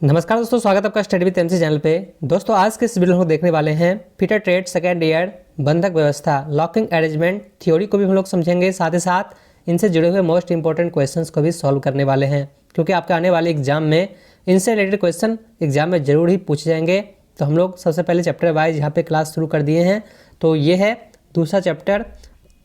नमस्कार दोस्तों, स्वागत है आपका स्टडी विद एमसी चैनल पे। दोस्तों आज के इस वीडियो में हम देखने वाले हैं फिटर ट्रेड सेकेंड ईयर बंधक व्यवस्था लॉकिंग अरेंजमेंट थ्योरी को भी हम लोग समझेंगे, साथ ही साथ इनसे जुड़े हुए मोस्ट इंपॉर्टेंट क्वेश्चंस को भी सॉल्व करने वाले हैं, क्योंकि आपके आने वाले एग्जाम में इनसे रिलेटेड क्वेश्चन एग्जाम में जरूर ही पूछे जाएंगे। तो हम लोग सबसे पहले चैप्टर वाइज यहाँ पे क्लास शुरू कर दिए हैं। तो ये है दूसरा चैप्टर,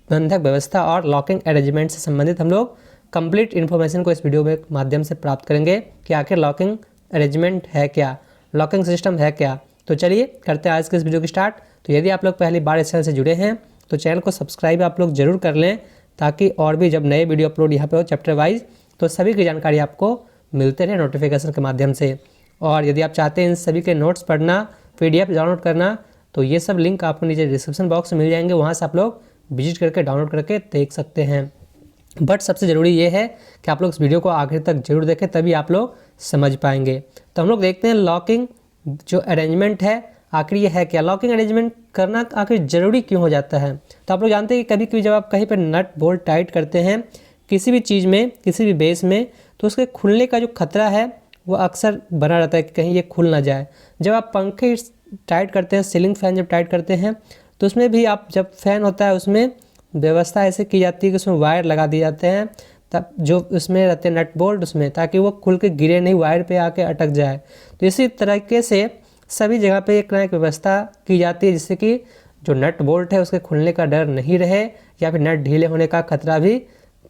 बंधक व्यवस्था और लॉकिंग अरेंजमेंट से संबंधित हम लोग कंप्लीट इन्फॉर्मेशन को इस वीडियो के माध्यम से प्राप्त करेंगे कि आखिर लॉकिंग अरेंजमेंट है क्या, लॉकिंग सिस्टम है क्या। तो चलिए करते हैं आज के इस वीडियो की स्टार्ट। तो यदि आप लोग पहली बार इस चैनल से जुड़े हैं तो चैनल को सब्सक्राइब आप लोग जरूर कर लें, ताकि और भी जब नए वीडियो अपलोड यहाँ पे हो चैप्टर वाइज तो सभी की जानकारी आपको मिलते रहे नोटिफिकेशन के माध्यम से। और यदि आप चाहते हैं इन सभी के नोट्स पढ़ना, PDF डाउनलोड करना, तो ये सब लिंक आपको नीचे डिस्क्रिप्शन बॉक्स में मिल जाएंगे, वहाँ से आप लोग विजिट करके डाउनलोड करके देख सकते हैं। बट सबसे ज़रूरी ये है कि आप लोग इस वीडियो को आखिर तक जरूर देखें, तभी आप लोग समझ पाएंगे। तो हम लोग देखते हैं लॉकिंग जो अरेंजमेंट है आखिर ये है क्या, लॉकिंग अरेंजमेंट करना आखिर ज़रूरी क्यों हो जाता है। तो आप लोग जानते हैं कि कभी कभी जब आप कहीं पर नट बोल्ट टाइट करते हैं किसी भी चीज़ में, किसी भी बेस में, तो उसके खुलने का जो खतरा है वो अक्सर बना रहता है कि कहीं ये खुल ना जाए। जब आप पंखे टाइट करते हैं, सीलिंग फैन जब टाइट करते हैं, तो उसमें भी आप जब फैन होता है उसमें व्यवस्था ऐसे की जाती है कि उसमें वायर लगा दिए जाते हैं, तब जो उसमें रहते हैं नट बोल्ट उसमें, ताकि वो खुल के गिरे नहीं, वायर पे आके अटक जाए। तो इसी तरीके से सभी जगह पे एक ना एक व्यवस्था की जाती है, जिससे कि जो नट बोल्ट है उसके खुलने का डर नहीं रहे या फिर नट ढीले होने का खतरा भी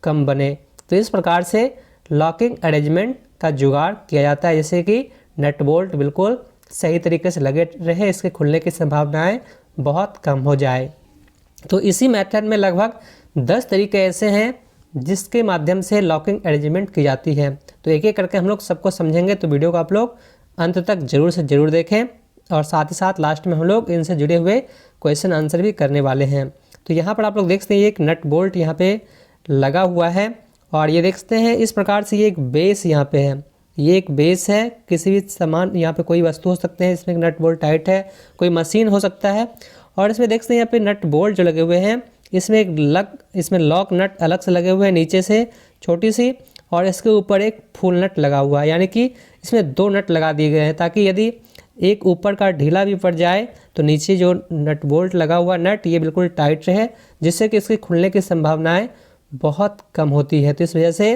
कम बने। तो इस प्रकार से लॉकिंग अरेंजमेंट का जुगाड़ किया जाता है, जैसे कि नट बोल्ट बिल्कुल सही तरीके से लगे रहे, इसके खुलने की संभावनाएँ बहुत कम हो जाए। तो इसी मेथड में लगभग 10 तरीके ऐसे हैं जिसके माध्यम से लॉकिंग अरेंजमेंट की जाती है। तो एक एक करके हम लोग सबको समझेंगे, तो वीडियो को आप लोग अंत तक जरूर से ज़रूर देखें, और साथ ही साथ लास्ट में हम लोग इनसे जुड़े हुए क्वेश्चन आंसर भी करने वाले हैं। तो यहाँ पर आप लोग देख सकते हैं एक नट बोल्ट यहाँ पे लगा हुआ है, और ये देख सकते हैं इस प्रकार से ये एक बेस यहाँ पे है, ये एक बेस है। किसी भी सामान यहाँ पे कोई वस्तु हो सकते हैं, इसमें नट बोल्ट टाइट है, कोई मशीन हो सकता है, और इसमें देख सकते हैं यहाँ पे नट बोल्ट जो लगे हुए हैं, इसमें लॉक नट अलग से लगे हुए हैं नीचे से छोटी सी, और इसके ऊपर एक फुल नट लगा हुआ है, यानी कि इसमें 2 नट लगा दिए गए हैं, ताकि यदि एक ऊपर का ढीला भी पड़ जाए तो नीचे जो नट बोल्ट लगा हुआ नट ये बिल्कुल टाइट रहे, जिससे कि इसके खुलने की संभावनाएँ बहुत कम होती है। तो इस वजह से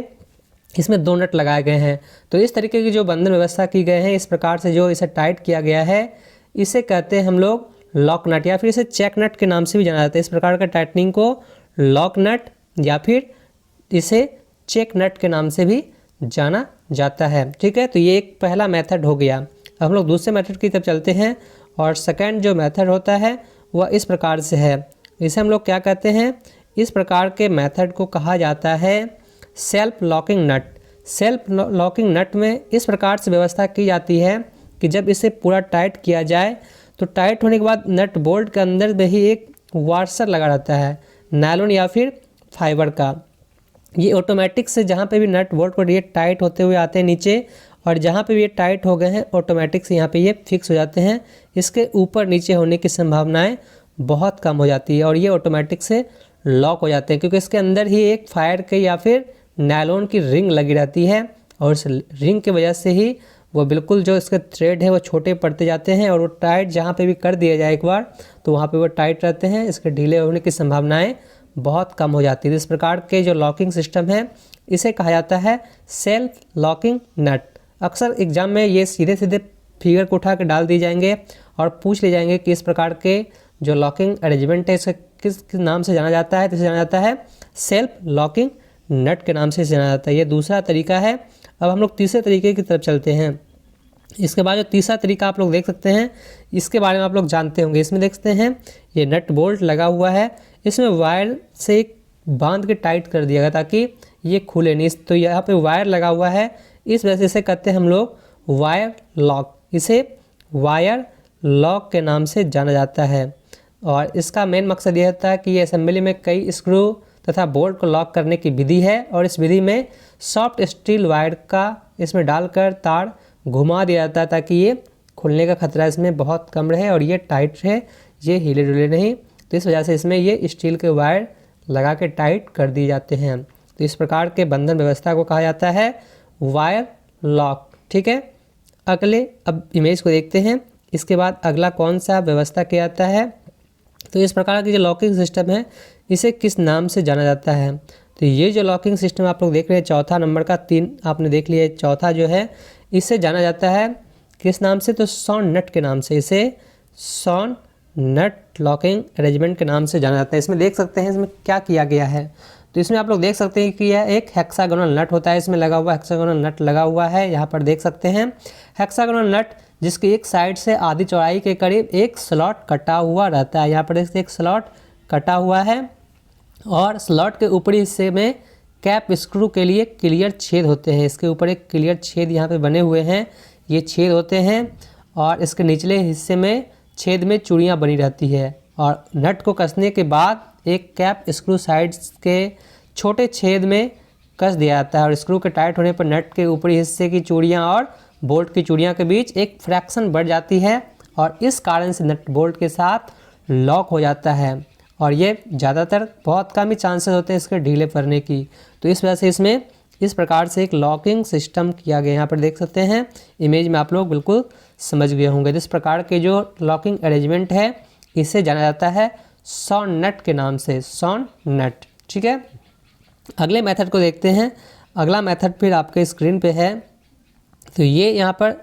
इसमें 2 नट लगाए गए हैं। तो इस तरीके की जो बंधन व्यवस्था की गए हैं, इस प्रकार से जो इसे टाइट किया गया है, इसे कहते हैं हम लोग लॉक नट, या फिर इसे चेक नट के नाम से भी जाना जाता है। इस प्रकार का टाइटनिंग को लॉक नट या फिर इसे चेक नट के नाम से भी जाना जाता है। ठीक है, तो ये एक पहला मेथड हो गया। अब हम लोग दूसरे मेथड की तरफ चलते हैं, और सेकंड जो मेथड होता है वह इस प्रकार से है। इसे हम लोग क्या कहते हैं, इस प्रकार के मेथड को कहा जाता है सेल्फ लॉकिंग नट। सेल्फ लॉकिंग नट में इस प्रकार से व्यवस्था की जाती है कि जब इसे पूरा टाइट किया जाए तो टाइट होने के बाद नट बोल्ट के अंदर में ही एक वाशर लगा रहता है, नायलॉन या फिर फाइबर का। ये ऑटोमेटिक से जहाँ पे भी नट बोल्ट को ये टाइट होते हुए आते हैं नीचे, और जहाँ पे भी ये टाइट हो गए हैं ऑटोमेटिक से यहाँ पे ये फिक्स हो जाते हैं। इसके ऊपर नीचे होने की संभावनाएं बहुत कम हो जाती है, और ये ऑटोमेटिक से लॉक हो जाते हैं, क्योंकि इसके अंदर ही एक फायर के या फिर नायलॉन की रिंग लगी रहती है, और इस रिंग की वजह से ही वो बिल्कुल जो इसके थ्रेड है वो छोटे पड़ते जाते हैं, और वो टाइट जहाँ पे भी कर दिया जाए एक बार तो वहाँ पे वो टाइट रहते हैं, इसके ढीले होने की संभावनाएं बहुत कम हो जाती है। इस प्रकार के जो लॉकिंग सिस्टम है इसे कहा जाता है सेल्फ लॉकिंग नट। अक्सर एग्जाम में ये सीधे सीधे फिगर को उठा के डाल दिए जाएंगे और पूछ ले जाएंगे कि इस प्रकार के जो लॉकिंग अरेंजमेंट है इसे किस नाम से जाना जाता है। तो इसे जाना जाता है सेल्फ लॉकिंग नट के नाम से जाना जाता है। ये दूसरा तरीका है। अब हम लोग तीसरे तरीके की तरफ चलते हैं। इसके बाद जो तीसरा तरीका आप लोग देख सकते हैं, इसके बारे में आप लोग जानते होंगे। इसमें देख सकते हैं ये नट बोल्ट लगा हुआ है, इसमें वायर से बांध के टाइट कर दिया गया ताकि ये खुले नहीं। तो यहाँ पे वायर लगा हुआ है, इस वजह से इसे कहते हैं हम लोग वायर लॉक। इसे वायर लॉक के नाम से जाना जाता है, और इसका मेन मकसद यह होता है कि ये असेंबली में कई स्क्रू तथा बोल्ट को लॉक करने की विधि है, और इस विधि में सॉफ्ट स्टील वायर का इसमें डालकर तार घुमा दिया जाता है ताकि ये खुलने का खतरा इसमें बहुत कम रहे और ये टाइट रहे, ये हिले डुले नहीं। तो इस वजह से इसमें ये स्टील के वायर लगा के टाइट कर दिए जाते हैं। तो इस प्रकार के बंधन व्यवस्था को कहा जाता है वायर लॉक। ठीक है, अगले अब इमेज को देखते हैं। इसके बाद अगला कौन सा व्यवस्था किया जाता है, तो इस प्रकार की जो लॉकिंग सिस्टम है इसे किस नाम से जाना जाता है। तो ये जो लॉकिंग सिस्टम आप लोग देख रहे हैं चौथा नंबर का 3 आपने देख लिया, चौथा जो है इसे जाना जाता है किस नाम से, तो सॉन नट के नाम से, इसे सॉन नट लॉकिंग अरेंजमेंट के नाम से जाना जाता है। इसमें देख सकते हैं इसमें क्या किया गया है, तो इसमें आप लोग देख सकते हैं कि यह एक हेक्सागोनल नट होता है, इसमें लगा हुआ हेक्सागोनल नट लगा हुआ है। यहाँ पर देख सकते हैं हेक्सागोनल नट जिसकी एक साइड से आधी चौड़ाई के करीब एक स्लॉट कटा हुआ रहता है। यहाँ पर एक स्लॉट कटा हुआ है और स्लॉट के ऊपरी हिस्से में कैप स्क्रू के लिए क्लियर छेद होते हैं। इसके ऊपर एक क्लियर छेद यहाँ पे बने हुए हैं, ये छेद होते हैं और इसके निचले हिस्से में छेद में चूड़ियाँ बनी रहती है और नट को कसने के बाद एक कैप स्क्रू साइड्स के छोटे छेद में कस दिया जाता है और स्क्रू के टाइट होने पर नट के ऊपरी हिस्से की चूड़ियाँ और बोल्ट की चूड़ियाँ के बीच एक फ्रैक्शन बढ़ जाती है और इस कारण से नट बोल्ट के साथ लॉक हो जाता है और ये ज़्यादातर बहुत कम ही चांसेस होते हैं इसके ढीले पड़ने की। तो इस वजह से इसमें इस प्रकार से एक लॉकिंग सिस्टम किया गया। यहाँ पर देख सकते हैं इमेज में आप लोग बिल्कुल समझ गए होंगे। इस प्रकार के जो लॉकिंग अरेंजमेंट है इसे जाना जाता है सॉन नट के नाम से, सॉन नट। ठीक है, अगले मेथड को देखते हैं। अगला मेथड फिर आपके स्क्रीन पे है, तो ये यहाँ पर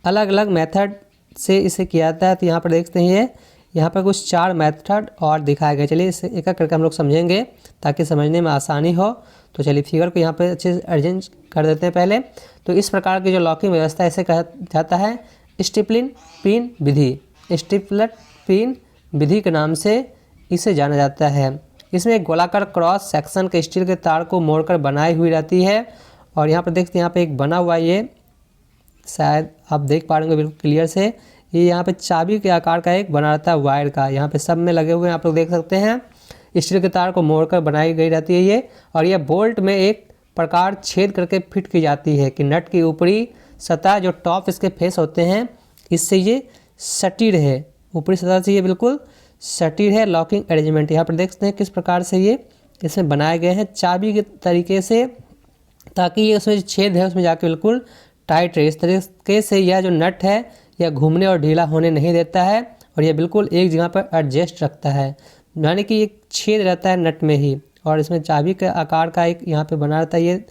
अलग अलग मेथड से इसे किया जाता है। तो यहाँ पर देखते हैं ये यहाँ पर कुछ 4 मेथड और दिखाए गए। चलिए इसे एक एक करके हम लोग समझेंगे ताकि समझने में आसानी हो। तो चलिए फिगर को यहाँ पे अच्छे से अरेंज कर देते हैं पहले। तो इस प्रकार की जो लॉकिंग व्यवस्था इसे कहा जाता है स्टिपलिन पिन विधि, स्टिपलट पिन विधि के नाम से इसे जाना जाता है। इसमें एक गोलाकार क्रॉस सेक्शन के स्टील के तार को मोड़कर बनाई हुई रहती है और यहाँ पर देखते हैं यहाँ पे एक बना हुआ, ये शायद आप देख पा रहे होंगे बिल्कुल क्लियर से, ये यहाँ पे चाबी के आकार का एक बना रहता है वायर का। यहाँ पे सब में लगे हुए हैं, आप लोग देख सकते हैं स्टील के तार को मोड़कर बनाई गई रहती है ये, और यह बोल्ट में एक प्रकार छेद करके फिट की जाती है कि नट की ऊपरी सतह जो टॉप इसके फेस होते हैं इससे ये सटी रहे, ऊपरी सतह से ये बिल्कुल सटी है। लॉकिंग अरेंजमेंट यहाँ पर देख सकते हैं किस प्रकार से ये इसमें बनाए गए हैं चाबी के तरीके से, ताकि ये उसमें जो छेद है उसमें जाके बिल्कुल टाइट रहे। इस तरीके से यह जो नट है यह घूमने और ढीला होने नहीं देता है और यह बिल्कुल एक जगह पर एडजस्ट रखता है, यानी कि एक छेद रहता है नट में ही और इसमें चाबी के आकार का एक यहाँ पे बना रहता है ये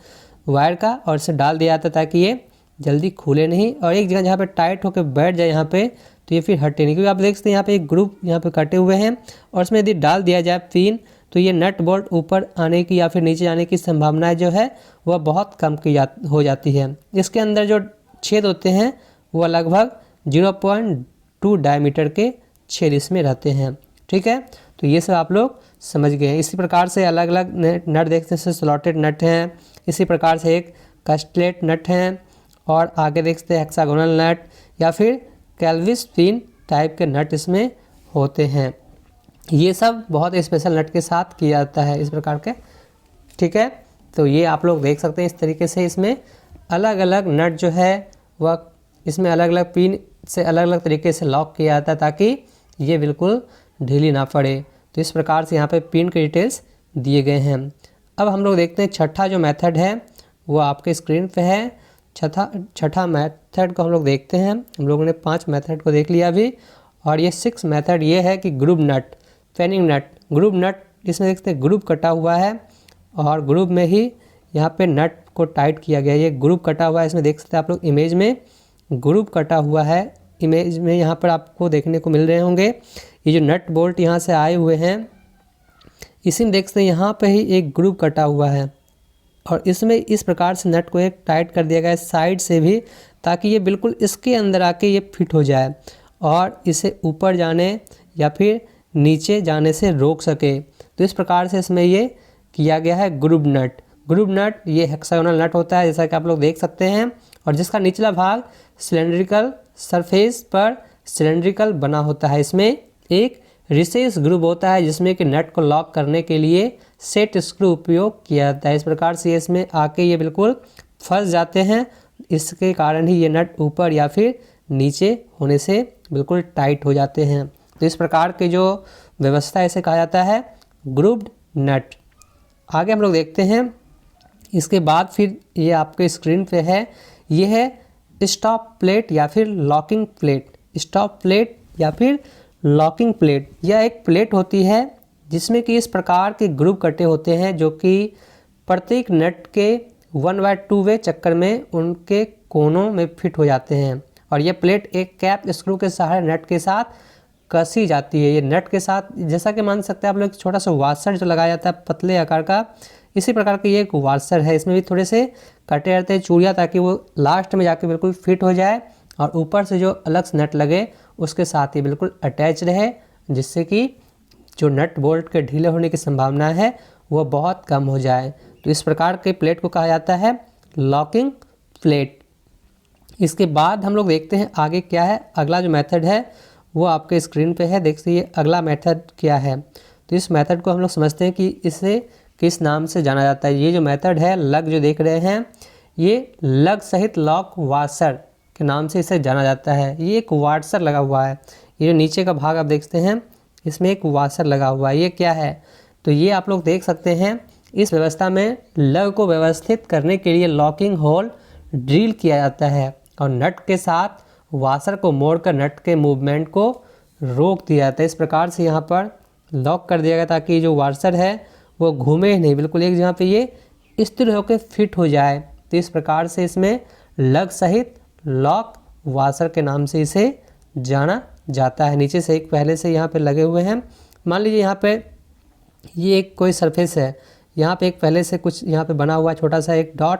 वायर का और इसे डाल दिया जाता है ताकि ये जल्दी खुले नहीं और एक जगह जहाँ पे टाइट होकर बैठ जाए यहाँ पे तो ये फिर हटे नहीं। क्योंकि आप देख सकते हैं यहाँ पे एक ग्रुप यहाँ पे कटे हुए हैं और इसमें यदि डाल दिया जाए पिन तो ये नट बोल्ट ऊपर आने की या फिर नीचे जाने की संभावना जो है वह बहुत कम हो जाती है। इसके अंदर जो छेद होते हैं वह लगभग 0.2 डायमीटर के छेद इसमें रहते हैं। ठीक है, तो ये सब आप लोग समझ गए हैं। इसी प्रकार से अलग अलग नट देखते हैं, स्लॉटेड नट हैं, इसी प्रकार से एक कस्टलेट नट हैं और आगे देखते हैं हेक्सागोनल नट या फिर कैल्विस पिन टाइप के नट इसमें होते हैं। ये सब बहुत स्पेशल नट के साथ किया जाता है इस प्रकार के। ठीक है, तो ये आप लोग देख सकते हैं इस तरीके से इसमें अलग अलग नट जो है वह इसमें अलग अलग पिन से अलग अलग तरीके से लॉक किया जाता है ताकि ये बिल्कुल ढीली ना पड़े। तो इस प्रकार से यहाँ पे पिन के डिटेल्स दिए गए हैं। अब हम लोग देखते हैं छठा जो मेथड है वो आपके स्क्रीन पे है। छठा मेथड को हम लोग देखते हैं। हम लोगों ने 5 मेथड को देख लिया अभी और ये 6 मेथड ये है कि ग्रुप नट, फैनिंग नट। ग्रुप नट इसमें देखते हैं ग्रुप कटा हुआ है और ग्रुप में ही यहाँ पे नट को टाइट किया गया है। ये ग्रुप कटा हुआ है, इसमें देख सकते हैं आप लोग इमेज में ग्रुप कटा हुआ है। इमेज में यहाँ पर आपको देखने को मिल रहे होंगे ये जो नट बोल्ट यहाँ से आए हुए हैं इसी में देख सकते हैं यहाँ पे ही एक ग्रुप कटा हुआ है और इसमें इस प्रकार से नट को एक टाइट कर दिया गया है साइड से भी ताकि ये बिल्कुल इसके अंदर आके ये फिट हो जाए और इसे ऊपर जाने या फिर नीचे जाने से रोक सके। तो इस प्रकार से इसमें ये किया गया है ग्रुप नट। ग्रुप नट ये हेक्सागोनल नट होता है जैसा कि आप लोग देख सकते हैं और जिसका निचला भाग सिलेंड्रिकल सरफेस पर सिलेंड्रिकल बना होता है। इसमें एक रिसेस ग्रुप होता है जिसमें कि नट को लॉक करने के लिए सेट स्क्रू उपयोग किया जाता है। इस प्रकार से इसमें आके ये बिल्कुल फंस जाते हैं, इसके कारण ही ये नट ऊपर या फिर नीचे होने से बिल्कुल टाइट हो जाते हैं। तो इस प्रकार के जो व्यवस्था इसे कहा जाता है ग्रुप्ड नट। आगे हम लोग देखते हैं इसके बाद फिर ये आपके स्क्रीन पे है, ये है स्टॉप प्लेट या फिर लॉकिंग प्लेट। स्टॉप प्लेट या फिर लॉकिंग प्लेट, यह एक प्लेट होती है जिसमें कि इस प्रकार के ग्रुप कटे होते हैं जो कि प्रत्येक नट के 1/2 वे चक्कर में उनके कोनों में फिट हो जाते हैं और यह प्लेट एक कैप स्क्रू के सहारे नट के साथ कसी जाती है। ये नट के साथ, जैसा कि मान सकते हैं आप लोग, छोटा सा वाशर जो लगाया जाता है पतले आकार का, इसी प्रकार का ये एक वाशर है। इसमें भी थोड़े से कटे रहते हैं चूड़ियाँ ताकि वो लास्ट में जाके बिल्कुल फिट हो जाए और ऊपर से जो अलग से नट लगे उसके साथ ही बिल्कुल अटैच रहे, जिससे कि जो नट बोल्ट के ढीले होने की संभावना है वो बहुत कम हो जाए। तो इस प्रकार के प्लेट को कहा जाता है लॉकिंग प्लेट। इसके बाद हम लोग देखते हैं आगे क्या है। अगला जो मेथड है वो आपके स्क्रीन पे है, देखिए अगला मेथड क्या है। तो इस मेथड को हम लोग समझते हैं कि इसे किस नाम से जाना जाता है। ये जो मेथड है लग जो देख रहे हैं, ये लग सहित लॉक वाशर के नाम से इसे जाना जाता है। ये एक वाशर लगा हुआ है, ये जो नीचे का भाग आप देखते हैं इसमें एक वाशर लगा हुआ है। ये क्या है, तो ये आप लोग देख सकते हैं इस व्यवस्था में लग को व्यवस्थित करने के लिए लॉकिंग होल ड्रिल किया जाता है और नट के साथ वाशर को मोड़कर नट के मूवमेंट को रोक दिया जाता है। इस प्रकार से यहाँ पर लॉक कर दिया गया ताकि जो वाशर है वो घूमे ही नहीं, बिल्कुल एक जगह पे ये स्थिर होकर फिट हो जाए। तो इस प्रकार से इसमें लग सहित लॉक वाशर के नाम से इसे जाना जाता है। नीचे से एक पहले से यहाँ पे लगे हुए हैं। मान लीजिए यहाँ पे ये एक कोई सरफेस है, यहाँ पे एक पहले से कुछ यहाँ पे बना हुआ छोटा सा एक डॉट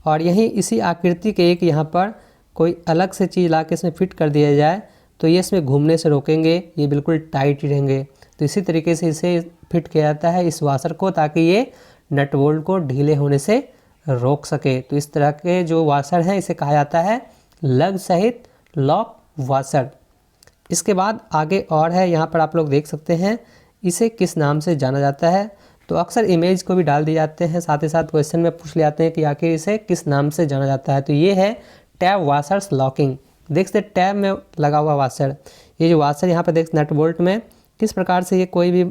और यहीं इसी आकृति के एक यहाँ पर कोई अलग से चीज़ ला के इसमें फिट कर दिया जाए तो ये इसमें घूमने से रोकेंगे, ये बिल्कुल टाइट ही रहेंगे। तो इसी तरीके से इसे फिट किया जाता है इस वाशर को ताकि ये नट बोल्ट को ढीले होने से रोक सके। तो इस तरह के जो वाशर हैं इसे कहा जाता है लग सहित लॉक वाशर। इसके बाद आगे और है, यहाँ पर आप लोग देख सकते हैं इसे किस नाम से जाना जाता है। तो अक्सर इमेज को भी डाल दिए जाते हैं, साथ ही साथ क्वेश्चन में पूछ ले जाते हैं कि आखिर इसे किस नाम से जाना जाता है। तो ये है टैब वाशर्स लॉकिंग। देख सकते टैब में लगा हुआ वाशर, ये जो वाशर यहाँ पर देख नट बोल्ट में किस प्रकार से ये कोई भी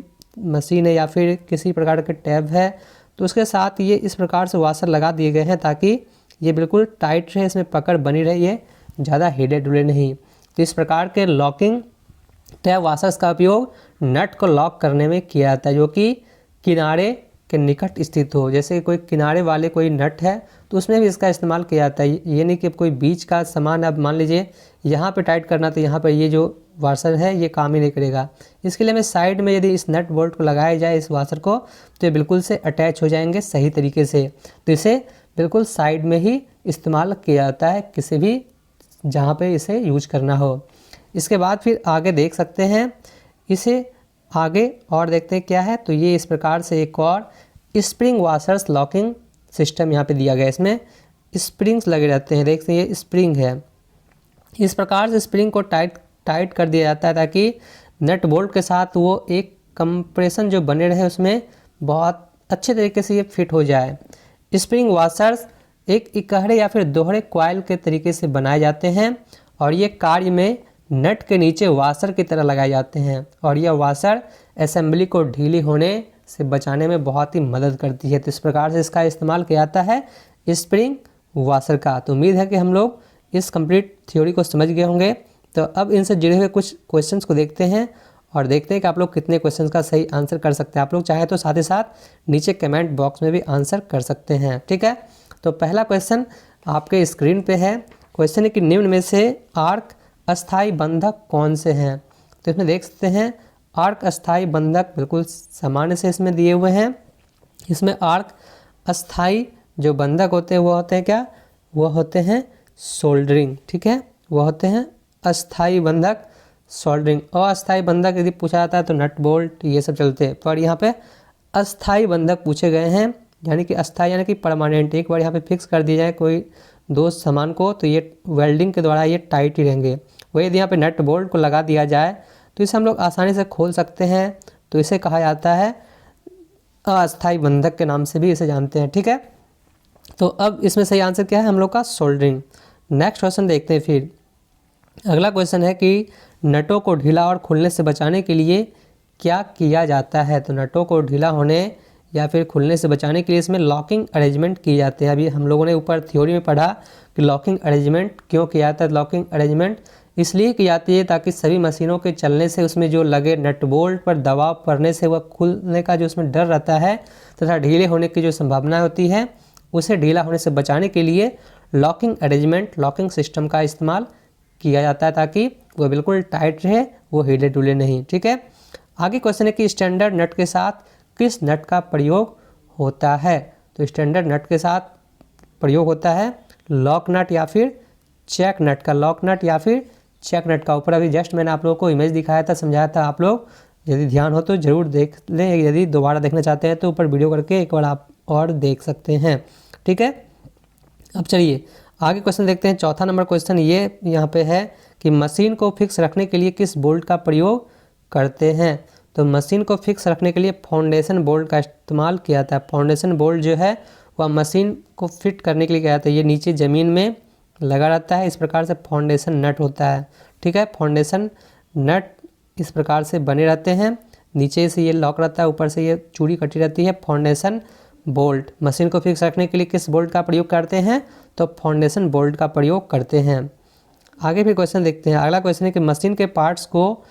मशीन है या फिर किसी प्रकार के टैब है तो उसके साथ ये इस प्रकार से वाशर लगा दिए गए हैं ताकि ये बिल्कुल टाइट रहे, इसमें पकड़ बनी रही है, ज़्यादा हिले डुले नहीं। तो इस प्रकार के लॉकिंग टैब वाशर्स का उपयोग नट को लॉक करने में किया जाता है जो कि किनारे के निकट स्थित हो। जैसे कोई किनारे वाले कोई नट है तो उसमें भी इसका इस्तेमाल किया जाता है। ये नहीं कि कोई बीच का सामान अब मान लीजिए यहाँ पे टाइट करना तो यहाँ पर ये जो वाशर है ये काम ही नहीं करेगा। इसके लिए हमें साइड में यदि इस नट बोल्ट को लगाया जाए इस वाशर को तो ये बिल्कुल से अटैच हो जाएंगे सही तरीके से। तो इसे बिल्कुल साइड में ही इस्तेमाल किया जाता है किसी भी जहाँ पे इसे यूज करना हो। इसके बाद फिर आगे देख सकते हैं, इसे आगे और देखते हैं क्या है। तो ये इस प्रकार से एक और स्प्रिंग वाशर्स लॉकिंग सिस्टम यहाँ पे दिया गया है। इसमें स्प्रिंग्स लगे रहते हैं, देखते हैं ये स्प्रिंग है। इस प्रकार से स्प्रिंग को टाइट कर दिया जाता है ताकि नट बोल्ट के साथ वो एक कंप्रेशन जो बने रहे उसमें बहुत अच्छे तरीके से ये फिट हो जाए। स्प्रिंग वाशर्स एक इकहरे या फिर दोहरे कॉइल के तरीके से बनाए जाते हैं और ये कार्य में नट के नीचे वाशर की तरह लगाए जाते हैं और यह वाशर असेंबली को ढीली होने से बचाने में बहुत ही मदद करती है। तो इस प्रकार से इसका इस्तेमाल किया जाता है स्प्रिंग वाशर का। तो उम्मीद है कि हम लोग इस कंप्लीट थ्योरी को समझ गए होंगे। तो अब इनसे जुड़े हुए कुछ क्वेश्चंस को देखते हैं और देखते हैं कि आप लोग कितने क्वेश्चंस का सही आंसर कर सकते हैं। आप लोग चाहे तो साथ ही साथ नीचे कमेंट बॉक्स में भी आंसर कर सकते हैं, ठीक है। तो पहला क्वेश्चन आपके स्क्रीन पे है। क्वेश्चन है कि निम्न में से आर्क अस्थाई बंधक कौन से हैं। तो इसमें देख सकते हैं आर्क अस्थाई बंधक बिल्कुल सामान्य से इसमें दिए हुए हैं। इसमें आर्क अस्थाई जो बंधक होते हैं वो होते हैं क्या, वो होते हैं सोल्डरिंग, ठीक है, वो होते हैं अस्थाई बंधक सोल्डरिंग। अस्थाई बंधक यदि पूछा जाता है तो नट बोल्ट ये सब चलते हैं, पर यहाँ पे अस्थाई बंधक पूछे गए हैं यानी कि अस्थाई यानी कि परमानेंट। एक बार यहाँ पे फिक्स कर दिया जाए कोई दो सामान को तो ये वेल्डिंग के द्वारा ये टाइट ही रहेंगे। वही यदि यहाँ पे नट बोल्ट को लगा दिया जाए तो इसे हम लोग आसानी से खोल सकते हैं। तो इसे कहा जाता है अस्थाई बंधक के नाम से भी इसे जानते हैं, ठीक है। तो अब इसमें सही आंसर क्या है हम लोग का, सोल्डरिंग। नेक्स्ट क्वेश्चन देखते हैं फिर। अगला क्वेश्चन है कि नटों को ढीला और खुलने से बचाने के लिए क्या किया जाता है। तो नटों को ढीला होने या फिर खुलने से बचाने के लिए इसमें लॉकिंग अरेंजमेंट किए जाते हैं। अभी हम लोगों ने ऊपर थ्योरी में पढ़ा कि लॉकिंग अरेंजमेंट क्यों किया जाता है। लॉकिंग अरेंजमेंट इसलिए की जाती है ताकि सभी मशीनों के चलने से उसमें जो लगे नट बोल्ट पर दबाव पड़ने से वह खुलने का जो उसमें डर रहता है तथा ढीले होने की जो संभावना होती है उसे ढीला होने से बचाने के लिए लॉकिंग अरेंजमेंट, लॉकिंग सिस्टम का इस्तेमाल किया जाता है ताकि वो बिल्कुल टाइट रहे, वो हिले डुले नहीं। ठीक है, आगे क्वेश्चन है कि स्टैंडर्ड नट के साथ किस नट का प्रयोग होता है। तो स्टैंडर्ड नट के साथ प्रयोग होता है लॉक नट या फिर चेक नट का। लॉक नट या फिर चेक नट का। ऊपर अभी जस्ट मैंने आप लोगों को इमेज दिखाया था, समझाया था। आप लोग यदि ध्यान हो तो ज़रूर देख लें, यदि दोबारा देखना चाहते हैं तो ऊपर वीडियो करके एक बार आप और देख सकते हैं। ठीक है, अब चलिए आगे क्वेश्चन देखते हैं। चौथा नंबर क्वेश्चन ये यहाँ पे है कि मशीन को फिक्स रखने के लिए किस बोल्ट का प्रयोग करते हैं। तो मशीन को फिक्स रखने के लिए फाउंडेशन बोल्ट का इस्तेमाल किया जाता है। फाउंडेशन बोल्ट जो है वह मशीन को फिट करने के लिए किया जाता है। ये नीचे ज़मीन में लगा रहता है, इस प्रकार से फाउंडेशन नट होता है। ठीक है, फाउंडेशन नट इस प्रकार से बने रहते हैं, नीचे से ये लॉक रहता है, ऊपर से ये चूड़ी कटी रहती है। फाउंडेशन बोल्ट मशीन को फिक्स रखने के लिए किस बोल्ट का प्रयोग करते हैं, तो फाउंडेशन बोल्ट का प्रयोग करते हैं। आगे भी क्वेश्चन देखते हैं। अगला क्वेश्चन है कि मशीन के पार्ट्स को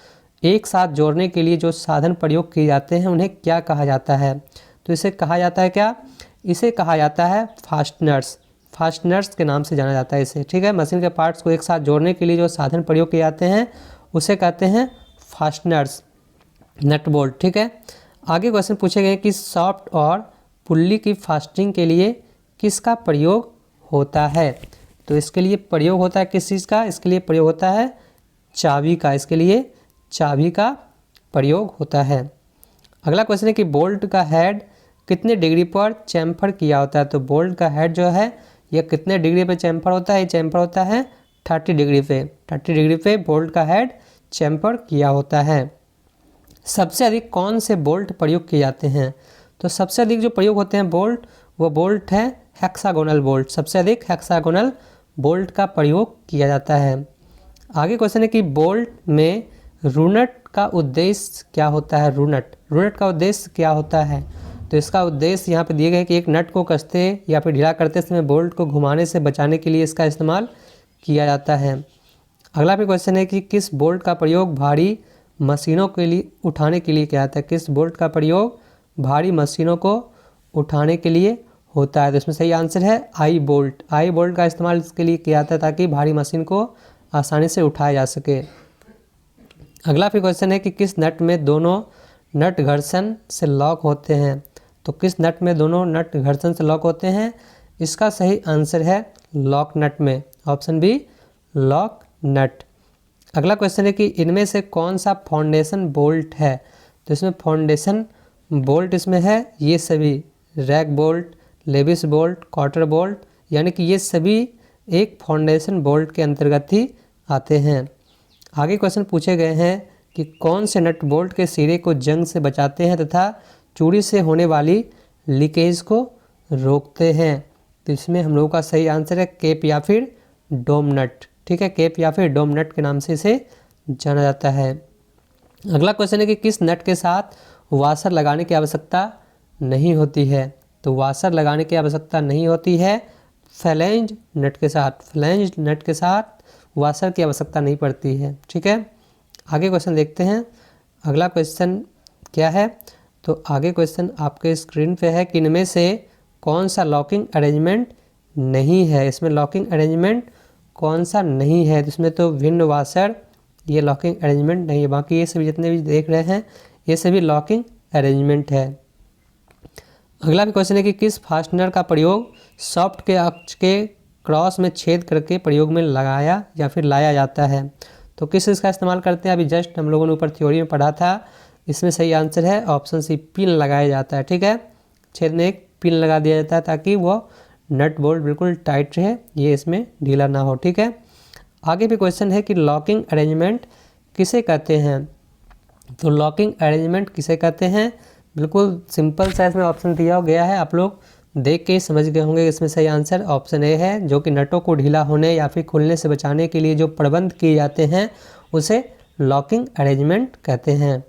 एक साथ जोड़ने के लिए जो साधन प्रयोग किए जाते हैं उन्हें क्या कहा जाता है। तो इसे कहा जाता है क्या, इसे कहा जाता है फास्टनर्स। फास्टनर्स के नाम से जाना जाता है इसे। ठीक है, मशीन के पार्ट्स को एक साथ जोड़ने के लिए जो साधन प्रयोग किए जाते हैं उसे कहते हैं फास्टनर्स, नट बोल्ट। ठीक है, आगे क्वेश्चन पूछे गए कि सॉफ्ट और पुल्ली की फास्टिंग के लिए किसका प्रयोग होता है। तो इसके लिए प्रयोग होता है किस चीज़ का, इसके लिए प्रयोग होता है चाबी का। इसके लिए चाबी का प्रयोग होता है। अगला क्वेश्चन है कि बोल्ट का हेड कितने डिग्री पर चैम्फर किया होता है। तो बोल्ट का हेड जो है यह कितने डिग्री पे चैम्फर होता है, ये चैम्फर होता है 30 डिग्री पे। 30 डिग्री पे बोल्ट का हेड चैम्फर किया होता है। सबसे अधिक कौन से बोल्ट प्रयोग किए जाते हैं। तो सबसे अधिक जो प्रयोग होते हैं बोल्ट, वो बोल्ट है हेक्सागोनल बोल्ट। सबसे अधिक हेक्सागोनल बोल्ट का प्रयोग किया जाता है। आगे क्वेश्चन है कि बोल्ट में रूनट का उद्देश्य क्या होता है। रूनट का उद्देश्य क्या होता है। तो इसका उद्देश्य यहाँ पे दिए गए कि एक नट को कसते या फिर ढीला करते समय बोल्ट को घुमाने से बचाने के लिए इसका इस्तेमाल किया जाता है। अगला भी क्वेश्चन है कि किस बोल्ट का प्रयोग भारी मशीनों के लिए उठाने के लिए किया जाता है। किस बोल्ट का प्रयोग भारी मशीनों को उठाने के लिए होता है। तो इसमें सही आंसर है आई बोल्ट। आई बोल्ट का इस्तेमाल इसके लिए किया जाता है ताकि भारी मशीन को आसानी से उठाया जा सके। अगला फिर क्वेश्चन है कि किस नट में दोनों नट घर्षण से लॉक होते हैं। तो किस नट में दोनों नट घर्षण से लॉक होते हैं, इसका सही आंसर है लॉक नट में, ऑप्शन बी लॉक नट। अगला क्वेश्चन है कि इनमें से कौन सा फाउंडेशन बोल्ट है। तो इसमें फाउंडेशन बोल्ट इसमें है ये सभी rack bolt, lewis bolt, quarter bolt, यानी कि ये सभी एक फाउंडेशन बोल्ट के अंतर्गत ही आते हैं। आगे क्वेश्चन पूछे गए हैं कि कौन से नट बोल्ट के सिरे को जंग से बचाते हैं तथा चूड़ी से होने वाली लीकेज को रोकते हैं। तो इसमें हम लोगों का सही आंसर है केप या फिर डोम नट। ठीक है, केप या फिर डोम नट के नाम से इसे जाना जाता है। अगला क्वेश्चन है कि किस नट के साथ वाशर लगाने की आवश्यकता नहीं होती है। तो वाशर लगाने की आवश्यकता नहीं होती है फ्लैंज नट के साथ। फ्लैंज नट के साथ वाशर की आवश्यकता नहीं पड़ती है। ठीक है, आगे क्वेश्चन देखते हैं। अगला क्वेश्चन क्या है। तो आगे क्वेश्चन आपके स्क्रीन पे है कि इनमें से कौन सा लॉकिंग अरेंजमेंट नहीं है। इसमें लॉकिंग अरेंजमेंट कौन सा नहीं है। तो इसमें तो विंड वाशर ये लॉकिंग अरेंजमेंट नहीं है, बाकी ये सभी जितने भी देख रहे हैं ये सभी लॉकिंग अरेंजमेंट है। अगला भी क्वेश्चन है कि किस फास्टनर का प्रयोग सॉफ्ट के अक्ष के क्रॉस में छेद करके प्रयोग में लगाया या फिर लाया जाता है। तो किस इसका इस्तेमाल करते हैं, अभी जस्ट हम लोगों ने ऊपर थ्योरी में पढ़ा था। इसमें सही आंसर है ऑप्शन सी पिन लगाया जाता है। ठीक है, छेद में एक पिन लगा दिया जाता है ताकि वो नट बोल्ट बिल्कुल टाइट रहे, ये इसमें ढीला ना हो। ठीक है, आगे भी क्वेश्चन है कि लॉकिंग अरेंजमेंट किसे कहते हैं। तो लॉकिंग अरेंजमेंट किसे कहते हैं, बिल्कुल सिंपल सा इसमें ऑप्शन दिया गया है, आप लोग देख के समझ गए होंगे। इसमें सही आंसर ऑप्शन ए है, जो कि नटों को ढीला होने या फिर खुलने से बचाने के लिए जो प्रबंध किए जाते हैं उसे लॉकिंग अरेंजमेंट कहते हैं।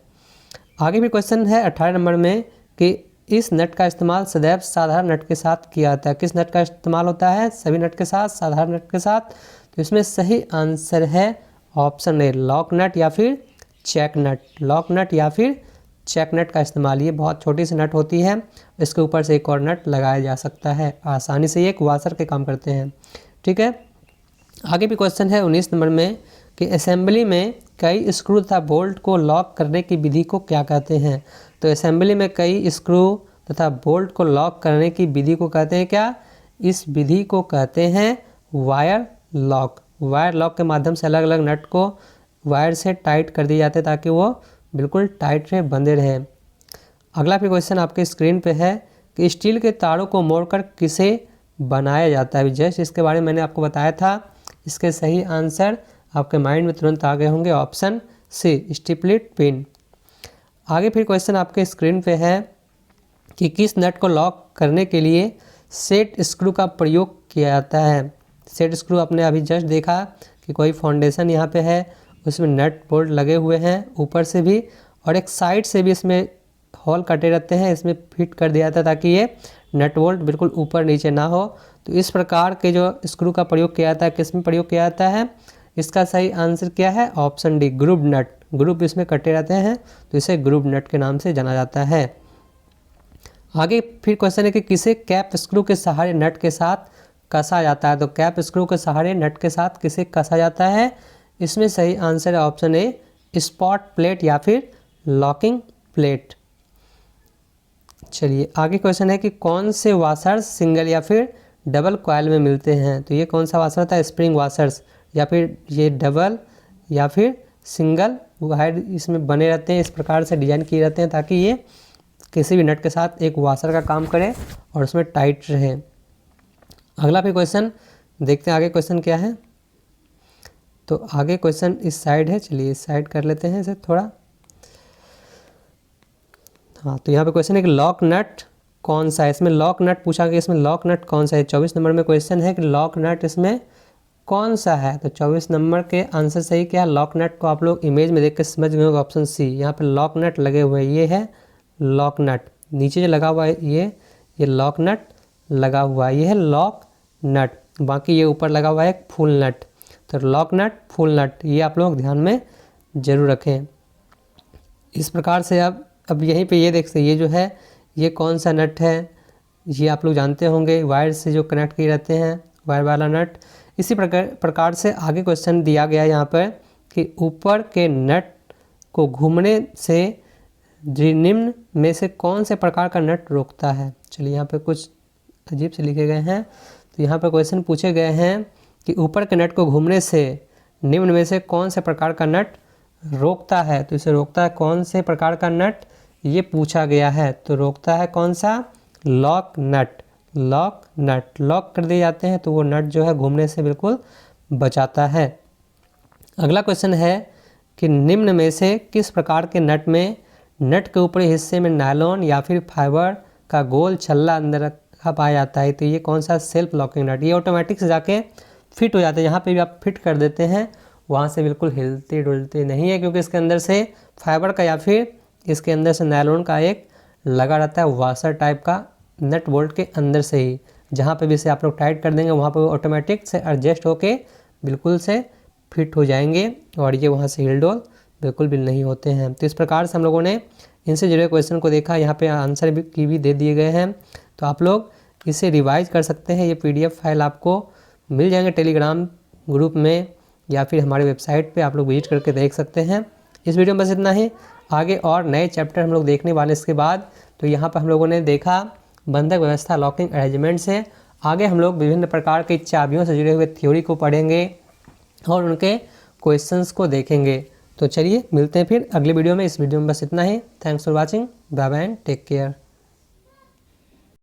आगे भी क्वेश्चन है 18 नंबर में कि इस नट का इस्तेमाल सदैव साधारण नट के साथ किया जाता है। किस नट का इस्तेमाल होता है? सभी नट के साथ, साधारण नट के साथ। तो इसमें सही आंसर है ऑप्शन ए, लॉक नट या फिर चेक नट। लॉक नट या फिर चेक नट का इस्तेमाल, ये बहुत छोटी सी नट होती है, इसके ऊपर से एक और नट लगाया जा सकता है। आसानी से ये एक वाशर के काम करते हैं। ठीक है, आगे भी क्वेश्चन है 19 नंबर में कि असेंबली में कई स्क्रू तथा बोल्ट को लॉक करने की विधि को क्या कहते हैं? तो असेंबली में कई स्क्रू तथा बोल्ट को लॉक करने की विधि को कहते हैं क्या? इस विधि को कहते हैं वायर लॉक। वायर लॉक के माध्यम से अलग अलग नट को वायर से टाइट कर दिए जाते हैं ताकि वो बिल्कुल टाइट रहे, बंधे रहे। अगला फिर क्वेश्चन आपके स्क्रीन पे है कि स्टील के तारों को मोड़कर किसे बनाया जाता है? जस्ट इसके बारे में मैंने आपको बताया था। इसके सही आंसर आपके माइंड में तुरंत आ गए होंगे, ऑप्शन सी, स्टिपलेट पिन। आगे फिर क्वेश्चन आपके स्क्रीन पे है कि किस नट को लॉक करने के लिए सेट स्क्रू का प्रयोग किया जाता है? सेट स्क्रू आपने अभी जस्ट देखा कि कोई फाउंडेशन यहाँ पे है, उसमें नट बोल्ट लगे हुए हैं ऊपर से भी और एक साइड से भी इसमें होल कटे रहते हैं, इसमें फिट कर दिया जाता है ताकि ये नट बोल्ट बिल्कुल ऊपर नीचे ना हो। तो इस प्रकार के जो स्क्रू का प्रयोग किया जाता है, किस में प्रयोग किया जाता है? इसका सही आंसर क्या है? ऑप्शन डी, ग्रुप नट। ग्रुप इसमें कटे रहते हैं तो इसे ग्रुप नट के नाम से जाना जाता है। आगे फिर क्वेश्चन है कि किसे कैप स्क्रू के सहारे नट के साथ कसा जाता है? तो कैप स्क्रू के सहारे नट के साथ किसे कसा जाता है? इसमें सही आंसर है ऑप्शन ए, स्पॉट प्लेट या फिर लॉकिंग प्लेट। चलिए आगे क्वेश्चन है कि कौन से वाशर्स सिंगल या फिर डबल कॉइल में मिलते हैं? तो ये कौन सा वाशर था? स्प्रिंग वाशर्स, या फिर ये डबल या फिर सिंगल वायर इसमें बने रहते हैं, इस प्रकार से डिजाइन किए रहते हैं ताकि ये किसी भी नट के साथ एक वाशर का काम करे और उसमें टाइट रहे। अगला फिर क्वेश्चन देखते हैं आगे क्वेश्चन क्या है। तो आगे क्वेश्चन इस साइड है, चलिए इस साइड कर लेते हैं इसे थोड़ा। हाँ, तो यहाँ पे क्वेश्चन है कि लॉक नट कौन सा है? इसमें लॉक नट पूछा गया, इसमें लॉक नट कौन सा है? 24 नंबर में क्वेश्चन है कि लॉक नट इसमें कौन सा है? तो 24 नंबर के आंसर सही क्या है? लॉक नट को आप लोग इमेज में देख के समझ गए होंगे, ऑप्शन सी। यहाँ पे लॉक नट लगे हुए हैं, ये है लॉक नट। नीचे जो लगा हुआ है ये लॉक नट लगा हुआ है, ये है लॉक नट। बाकी ये ऊपर लगा हुआ है एक फुल नट। तो लॉक नट, फुल नट, ये आप लोग ध्यान में जरूर रखें। इस प्रकार से अब यहीं पे ये देख सकते, ये जो है ये कौन सा नट है? ये आप लोग जानते होंगे, वायर से जो कनेक्ट किए रहते हैं, वायर वाला नट। इसी प्रकार से आगे क्वेश्चन दिया गया है यहाँ पर कि ऊपर के नट को घूमने से निम्न में से कौन से प्रकार का नट रोकता है? चलिए यहाँ पे कुछ अजीब से लिखे गए हैं। तो यहाँ पर क्वेश्चन पूछे गए हैं कि ऊपर के नट को घूमने से निम्न में से कौन से प्रकार का नट रोकता है? तो इसे रोकता है कौन से प्रकार का नट, ये पूछा गया है। तो रोकता है कौन सा? Lock nut. Lock nut lock कर दिए जाते हैं तो वो नट जो है घूमने से बिल्कुल बचाता है। अगला क्वेश्चन है कि निम्न में से किस प्रकार के नट में नट के ऊपरी हिस्से में नायलॉन या फिर फाइबर का गोल छल्ला अंदर रखा पाया जाता है? तो ये कौन सा? सेल्फ लॉकिंग नट। ये ऑटोमेटिक से जाके फिट हो जाते हैं, यहाँ पे भी आप फिट कर देते हैं, वहाँ से बिल्कुल हिलते डुलते नहीं है, क्योंकि इसके अंदर से फाइबर का या फिर इसके अंदर से नायलॉन का एक लगा रहता है वाशर टाइप का नट बोल्ट के अंदर से ही। जहाँ पे भी इसे आप लोग टाइट कर देंगे वहाँ पे ऑटोमेटिक से एडजस्ट होके बिल्कुल से फिट हो जाएंगे और ये वहाँ से हिल डोल बिल्कुल भी नहीं होते हैं। तो इस प्रकार से हम लोगों ने इनसे जुड़े क्वेश्चन को देखा, यहाँ पे आंसर भी दे दिए गए हैं। तो आप लोग इसे रिवाइज कर सकते हैं। ये PDF फाइल आपको मिल जाएंगे टेलीग्राम ग्रुप में या फिर हमारे वेबसाइट पे आप लोग विजिट करके देख सकते हैं। इस वीडियो में बस इतना ही। आगे और नए चैप्टर हम लोग देखने वाले इसके बाद। तो यहाँ पर हम लोगों ने देखा बंधक व्यवस्था, लॉकिंग अरेंजमेंट से। आगे हम लोग विभिन्न प्रकार की चाबियों से जुड़े हुए थ्योरी को पढ़ेंगे और उनके क्वेश्चंस को देखेंगे। तो चलिए मिलते हैं फिर अगले वीडियो में। इस वीडियो में बस इतना ही। Thanks for watching, bye bye and take care.